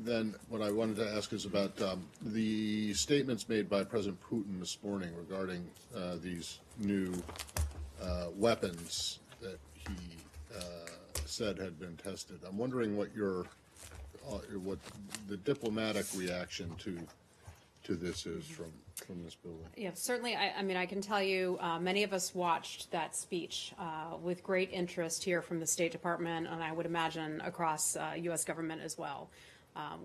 then what I wanted to ask is about the statements made by President Putin this morning regarding these new weapons that he said had been tested. I'm wondering what what the diplomatic reaction to this is from this building. Yeah, certainly. I mean, I can tell you, many of us watched that speech with great interest here from the State Department, and I would imagine across U.S. government as well.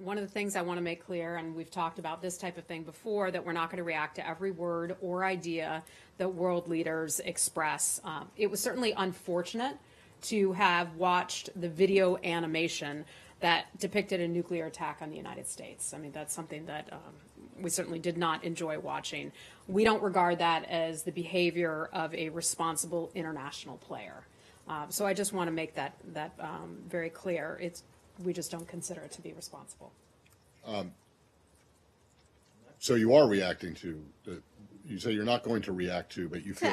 One of the things I want to make clear, and we've talked about this type of thing before, that we're not going to react to every word or idea that world leaders express. It was certainly unfortunate to have watched the video animation that depicted a nuclear attack on the United States. I mean, that's something that we certainly did not enjoy watching. We don't regard that as the behavior of a responsible international player. So I just want to make that very clear. We just don't consider it to be responsible. So you are reacting to you say you're not going to react to, but you feel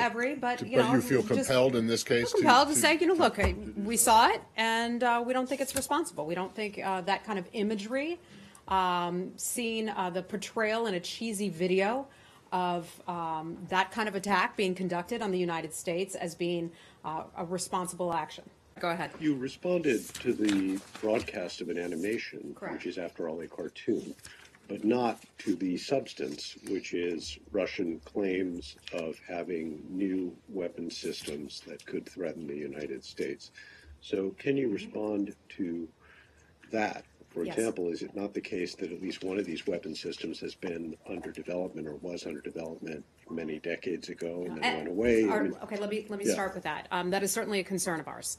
you feel compelled in this case. Compelled to say, look, we saw it, and we don't think it's responsible. We don't think that kind of imagery, seeing the portrayal in a cheesy video of that kind of attack being conducted on the United States as being a responsible action. Go ahead. You responded to the broadcast of an animation, correct, which is, after all, a cartoon, but not to the substance, which is Russian claims of having new weapon systems that could threaten the United States. So can you respond to that? For example, is it not the case that at least one of these weapon systems has been under development or was under development many decades ago and then went away? Okay, let me start with that. That is certainly a concern of ours.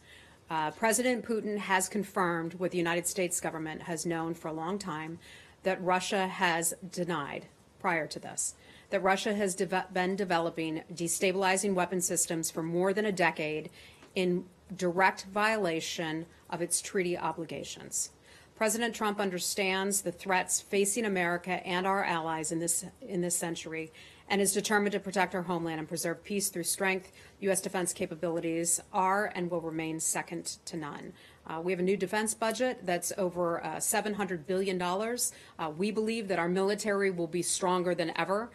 President Putin has confirmed what the United States government has known for a long time, that Russia has denied prior to this, that Russia has been developing destabilizing weapon systems for more than a decade in direct violation of its treaty obligations. President Trump understands the threats facing America and our allies in this century and is determined to protect our homeland and preserve peace through strength. U.S. defense capabilities are and will remain second to none. We have a new defense budget that's over $700 billion. We believe that our military will be stronger than ever.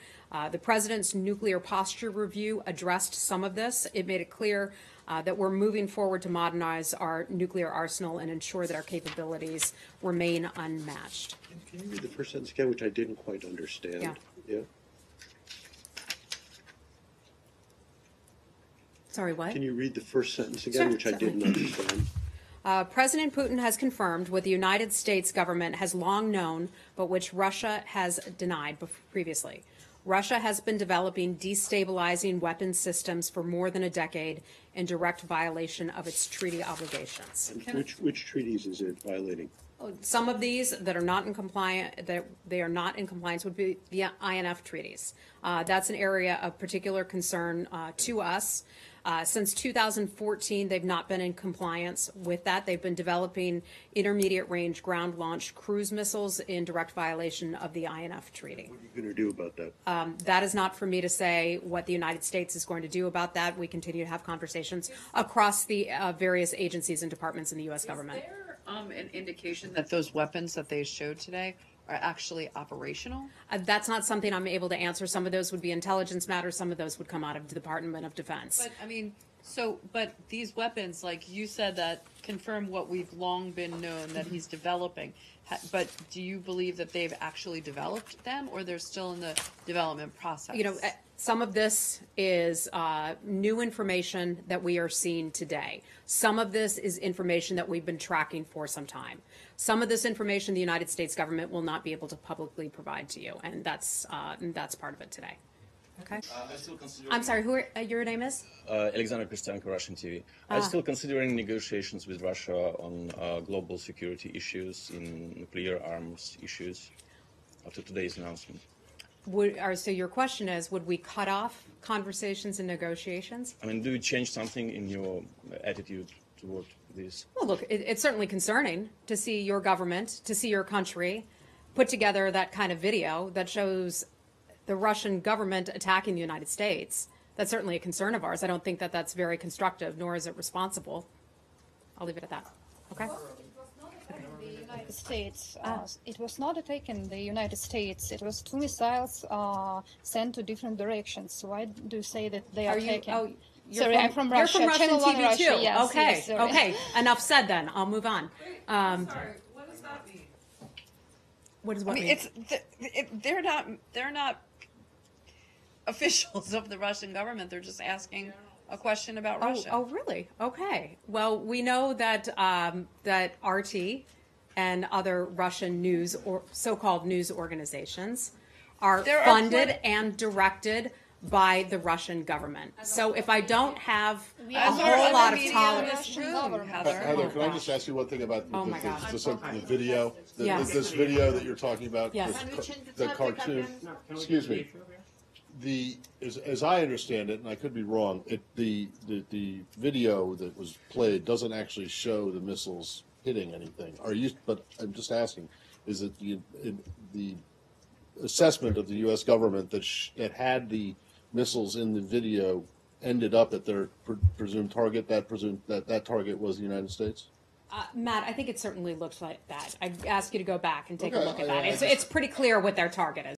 The president's nuclear posture review addressed some of this. It made it clear that we're moving forward to modernize our nuclear arsenal and ensure that our capabilities remain unmatched. Can you read the first sentence again, which I didn't quite understand? Yeah. Sorry, what? Can you read the first sentence again, which I didn't understand? President Putin has confirmed what the United States government has long known, but which Russia has denied previously. Russia has been developing destabilizing weapons systems for more than a decade in direct violation of its treaty obligations. And which treaties is it violating? Some of these that are not in compliance would be the INF treaties. That's an area of particular concern to us. Since 2014, they've not been in compliance with that. They've been developing intermediate-range ground-launched cruise missiles in direct violation of the INF treaty. What are you going to do about that? That is not for me to say what the United States is going to do about that. We continue to have conversations across the various agencies and departments in the U.S. government. Is there an indication that those weapons that they showed today are actually operational? That's not something I'm able to answer. Some of those would be intelligence matters. Some of those would come out of the Department of Defense. But I mean, but these weapons, like you said, that confirm what we've long been known that he's developing. But do you believe that they've actually developed them, or they're still in the development process? Some of this is new information that we are seeing today. Some of this is information that we've been tracking for some time. Some of this information the United States government will not be able to publicly provide to you, and that's part of it today. Okay. I'm sorry, your name is? Alexander Kristenko, Russian TV. I'm still considering negotiations with Russia on global security issues, in nuclear arms issues, after today's announcement. So your question is, would we cut off conversations and negotiations? I mean, do you change something in your attitude toward this? Well, look, it's certainly concerning to see your government, to see your country put together that kind of video that shows the Russian government attacking the United States. That's certainly a concern of ours. I don't think that that's very constructive, nor is it responsible. I'll leave it at that. Okay? It was notified in the United United States. It was not attack in the United States. It was two missiles sent to different directions. Why do you say that they are attacking? You're I'm from Russia. You're from Russian Channel 1 TV Russia. too. Yes, Okay, yes, sorry. okay. Enough said then. I'll move on. Sorry, what does that mean? What does I what mean, mean? they're not officials of the Russian government. They're just asking a question about Russia. Oh, really? Okay. Well, we know that that RT and other Russian news or so-called news organizations are There are funded and directed by the Russian government. So if I don't have a Are there whole other lot of media in tolerance, this room, Heather? Heather, can I just ask you one thing about Oh my gosh. the video? Yes. This video that you're talking about? Yes. The cartoon? Excuse me. As I understand it, and I could be wrong, the video that was played doesn't actually show the missiles hitting anything. But I'm just asking, is it the assessment of the U.S. government that had the missiles in the video ended up at their presumed target? That target was the United States? Matt, I think it certainly looks like that. I'd ask you to go back and take a Okay, look at I that. It's pretty clear what their target is.